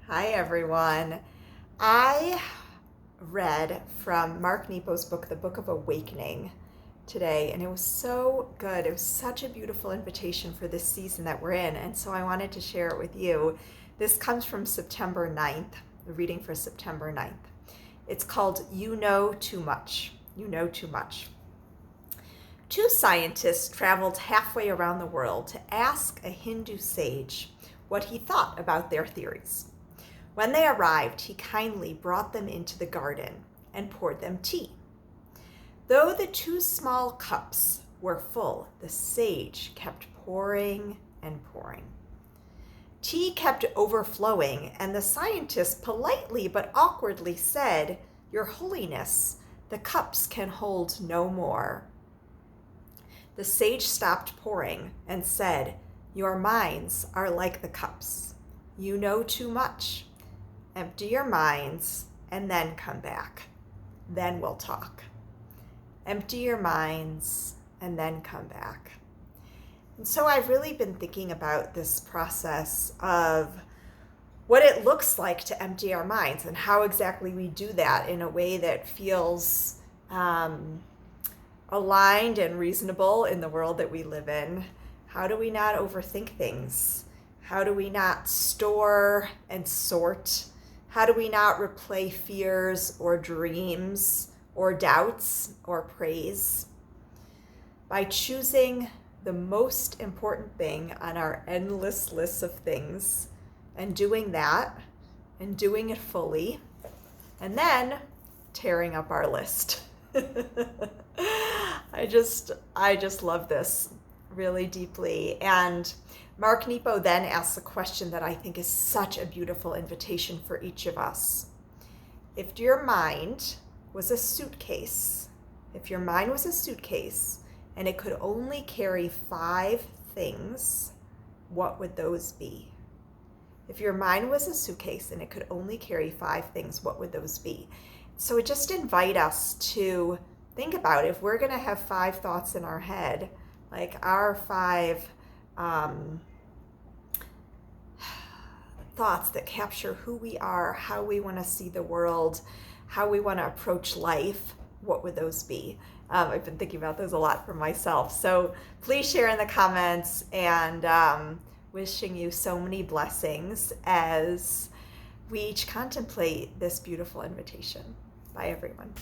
Hi, everyone. I read from Mark Nepo's book, The Book of Awakening, today, and it was so good. It was such a beautiful invitation for this season that we're in, and so I wanted to share it with you. This comes from September 9th, the reading for September 9th. It's called You Know Too Much. You Know Too Much. Two scientists traveled halfway around the world to ask a Hindu sage what he thought about their theories. When they arrived, he kindly brought them into the garden and poured them tea. Though the two small cups were full, the sage kept pouring and pouring. Tea kept overflowing, and the scientist politely but awkwardly said, "Your Holiness, the cups can hold no more." The sage stopped pouring and said, "Your minds are like the cups. You know too much. Empty your minds and then come back. Then we'll talk. Empty your minds and then come back." And so I've really been thinking about this process of what it looks like to empty our minds and how exactly we do that in a way that feels aligned and reasonable in the world that we live in. How do we not overthink things? How do we not store and sort? How do we not replay fears or dreams or doubts or praise? By choosing the most important thing on our endless list of things and doing that and doing it fully, and then tearing up our list. I just love this really deeply. And Mark Nepo then asks a question that I think is such a beautiful invitation for each of us. If your mind was a suitcase, and it could only carry 5 things, what would those be? If your mind was a suitcase and it could only carry 5 things, what would those be? So it just invite us to think about, if we're going to have 5 thoughts in our head, like our 5 thoughts that capture who we are, how we want to see the world, how we want to approach life, what would those be? I've been thinking about those a lot for myself. So please share in the comments, and wishing you so many blessings as we each contemplate this beautiful invitation. Bye, everyone.